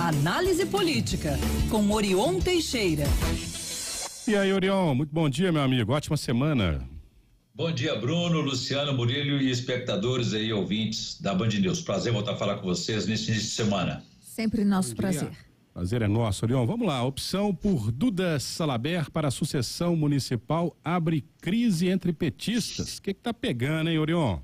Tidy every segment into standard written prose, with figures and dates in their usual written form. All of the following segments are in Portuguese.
Análise Política, com Orion Teixeira. E aí, Orion, muito bom dia, meu amigo, ótima semana. Bom dia, Bruno, Luciano, Murilo e espectadores aí, ouvintes da Band News. Prazer voltar a falar com vocês nesse início de semana. Sempre nosso prazer. Prazer é nosso, Orion. Vamos lá, opção por Duda Salabert para a sucessão municipal abre crise entre petistas. O que tá pegando, hein, Orion?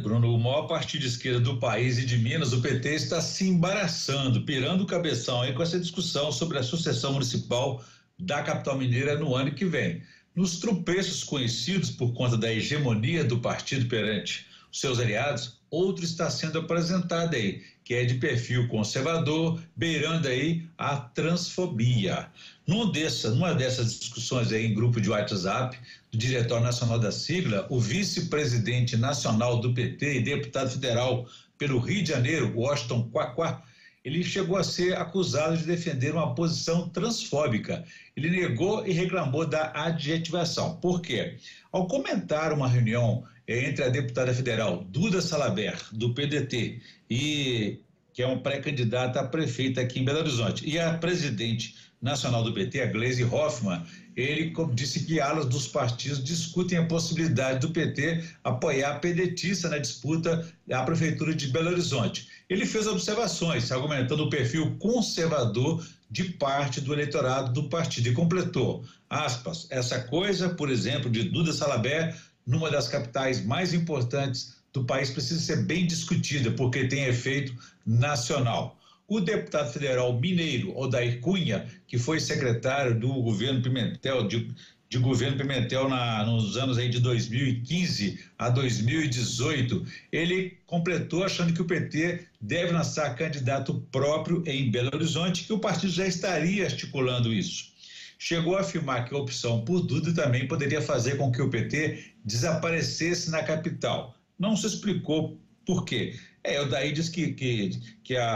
Bruno, o maior partido de esquerda do país e de Minas, o PT, está se embaraçando, pirando o cabeção aí com essa discussão sobre a sucessão municipal da capital mineira no ano que vem. Nos tropeços conhecidos por conta da hegemonia do partido perante os seus aliados, outro está sendo apresentado aí, que é de perfil conservador, beirando aí a transfobia. Numa dessas discussões aí em grupo de WhatsApp do diretório nacional da sigla, o vice-presidente nacional do PT e deputado federal pelo Rio de Janeiro, Washington Quaquá, ele chegou a ser acusado de defender uma posição transfóbica. Ele negou e reclamou da adjetivação. Por quê? Ao comentar uma reunião entre a deputada federal Duda Salabert, do PDT, que é uma pré-candidata a prefeita aqui em Belo Horizonte, e a presidente nacional do PT, a Gleisi Hoffmann, ele disse que alas dos partidos discutem a possibilidade do PT apoiar a pedetista na disputa à prefeitura de Belo Horizonte. Ele fez observações, argumentando o perfil conservador de parte do eleitorado do partido e completou, aspas, essa coisa, por exemplo, de Duda Salabert, numa das capitais mais importantes do país, precisa ser bem discutida, porque tem efeito nacional. O deputado federal mineiro, Odair Cunha, que foi secretário do governo Pimentel, de governo Pimentel nos anos aí de 2015 a 2018, ele completou achando que o PT deve lançar candidato próprio em Belo Horizonte, que o partido já estaria articulando isso. Chegou a afirmar que a opção por Duda também poderia fazer com que o PT desaparecesse na capital. Não se explicou por quê. O Daí diz que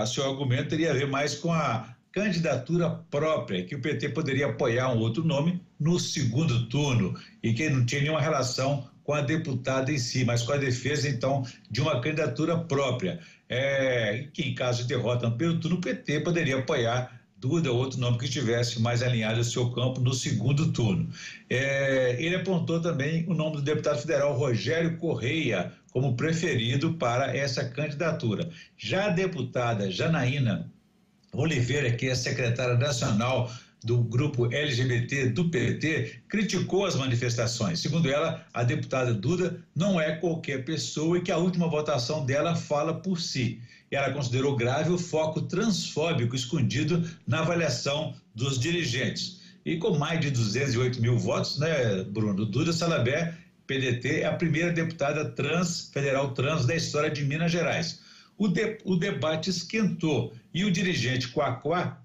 seu argumento teria a ver mais com a candidatura própria, que o PT poderia apoiar um outro nome no segundo turno e que não tinha nenhuma relação com a deputada em si, mas com a defesa, então, de uma candidatura própria. Que em caso de derrota no primeiro turno, o PT poderia apoiar Duda ou outro nome que estivesse mais alinhado ao seu campo no segundo turno. Ele apontou também o nome do deputado federal Rogério Correia como preferido para essa candidatura. Já a deputada Janaína Oliveira, que é secretária nacional do grupo LGBT do PT, criticou as manifestações. Segundo ela, a deputada Duda não é qualquer pessoa e que a última votação dela fala por si. Ela considerou grave o foco transfóbico escondido na avaliação dos dirigentes. E com mais de 208 mil votos, né, Bruno, Duda Salabert, PDT, é a primeira deputada federal trans da história de Minas Gerais. O debate esquentou e o dirigente Quaquá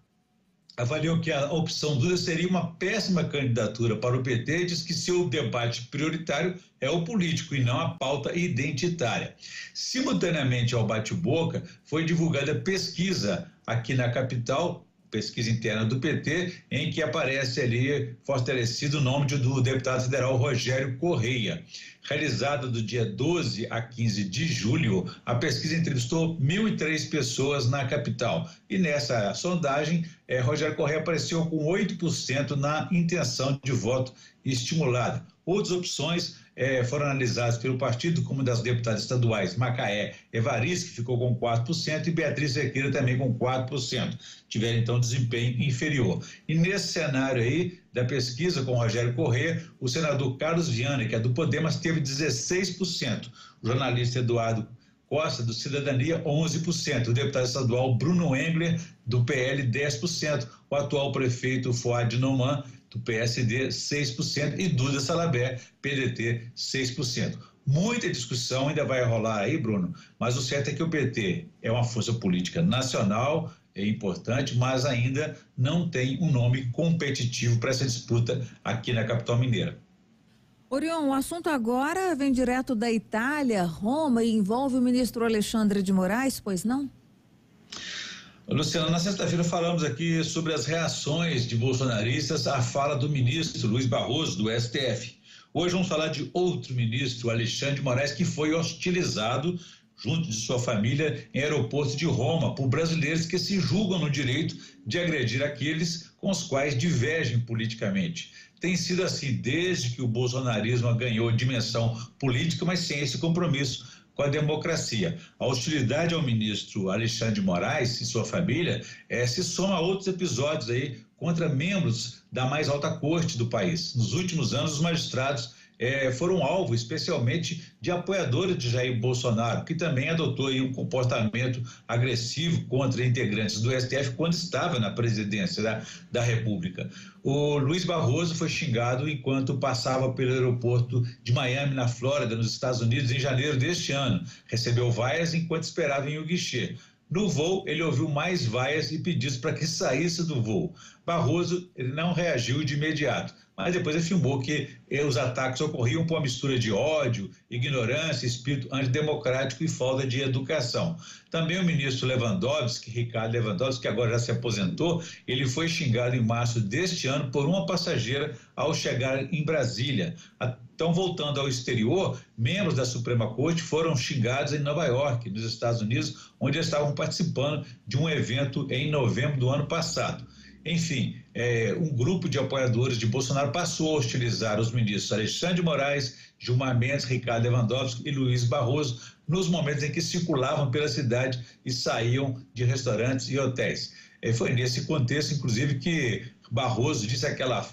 avaliou que a opção Duda seria uma péssima candidatura para o PT e diz que seu debate prioritário é o político e não a pauta identitária. Simultaneamente ao bate-boca, foi divulgada pesquisa aqui na capital, pesquisa interna do PT, em que aparece ali fortalecido o nome do deputado federal Rogério Correia. Realizada do dia 12 a 15 de julho, a pesquisa entrevistou 1.003 pessoas na capital. E nessa sondagem, Rogério Correia apareceu com 8% na intenção de voto estimulada. Outras opções foram analisadas pelo partido, como das deputadas estaduais Macaé Evaristo, que ficou com 4%, e Beatriz Cerqueira também com 4%. Tiveram, então, desempenho inferior. E nesse cenário aí da pesquisa com Rogério Correia, o senador Carlos Viana, que é do Podemos, teve 16%. O jornalista Eduardo Costa, do Cidadania, 11%. O deputado estadual Bruno Engler, do PL, 10%. O atual prefeito Fuad Noman, do PSD, 6%. E Duda Salabert, PDT, 6%. Muita discussão ainda vai rolar aí, Bruno, mas o certo é que o PT é uma força política nacional, é importante, mas ainda não tem um nome competitivo para essa disputa aqui na capital mineira. Orion, o assunto agora vem direto da Itália, Roma, e envolve o ministro Alexandre de Moraes, pois não? Luciano, na sexta-feira falamos aqui sobre as reações de bolsonaristas à fala do ministro Luiz Barroso, do STF. Hoje vamos falar de outro ministro, Alexandre de Moraes, que foi hostilizado junto de sua família, em aeroporto de Roma, por brasileiros que se julgam no direito de agredir aqueles com os quais divergem politicamente. Tem sido assim desde que o bolsonarismo ganhou dimensão política, mas sem esse compromisso com a democracia. A hostilidade ao ministro Alexandre de Moraes e sua família se soma a outros episódios aí contra membros da mais alta corte do país. Nos últimos anos, os magistrados foram alvo especialmente de apoiadores de Jair Bolsonaro, que também adotou aí um comportamento agressivo contra integrantes do STF quando estava na presidência da República. O Luiz Barroso foi xingado enquanto passava pelo aeroporto de Miami, na Flórida, nos Estados Unidos, em janeiro deste ano. Recebeu vaias enquanto esperava em um guichê. No voo, ele ouviu mais vaias e pedidos para que saísse do voo. Barroso ele não reagiu de imediato, mas depois afirmou que os ataques ocorriam por uma mistura de ódio, ignorância, espírito antidemocrático e falta de educação. Também o ministro Lewandowski, Ricardo Lewandowski, que agora já se aposentou, ele foi xingado em março deste ano por uma passageira ao chegar em Brasília. Então, voltando ao exterior, membros da Suprema Corte foram xingados em Nova York, nos Estados Unidos, onde estavam participando de um evento em novembro do ano passado. Enfim, um grupo de apoiadores de Bolsonaro passou a hostilizar os ministros Alexandre de Moraes, Gilmar Mendes, Ricardo Lewandowski e Luiz Barroso nos momentos em que circulavam pela cidade e saíam de restaurantes e hotéis. Foi nesse contexto, inclusive, que Barroso fez aquela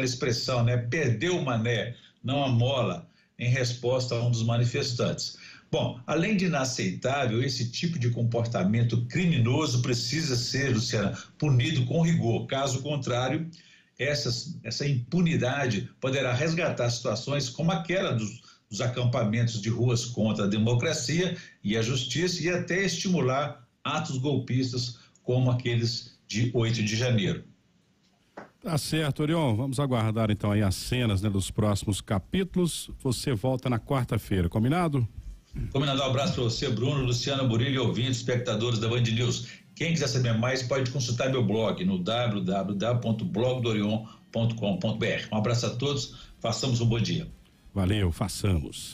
expressão, né? Perdeu o mané, não a mola, em resposta a um dos manifestantes. Bom, além de inaceitável, esse tipo de comportamento criminoso precisa ser, Luciana, punido com rigor. Caso contrário, essa impunidade poderá resgatar situações como aquela dos acampamentos de ruas contra a democracia e a justiça e até estimular atos golpistas como aqueles de 8 de janeiro. Tá certo, Orion. Vamos aguardar então aí as cenas, né, dos próximos capítulos. Você volta na quarta-feira, combinado? Combinado. Um abraço para você, Bruno, Luciana Burilho, ouvintes, espectadores da Band News. Quem quiser saber mais pode consultar meu blog no www.blogdorion.com.br. Um abraço a todos, façamos um bom dia. Valeu, façamos.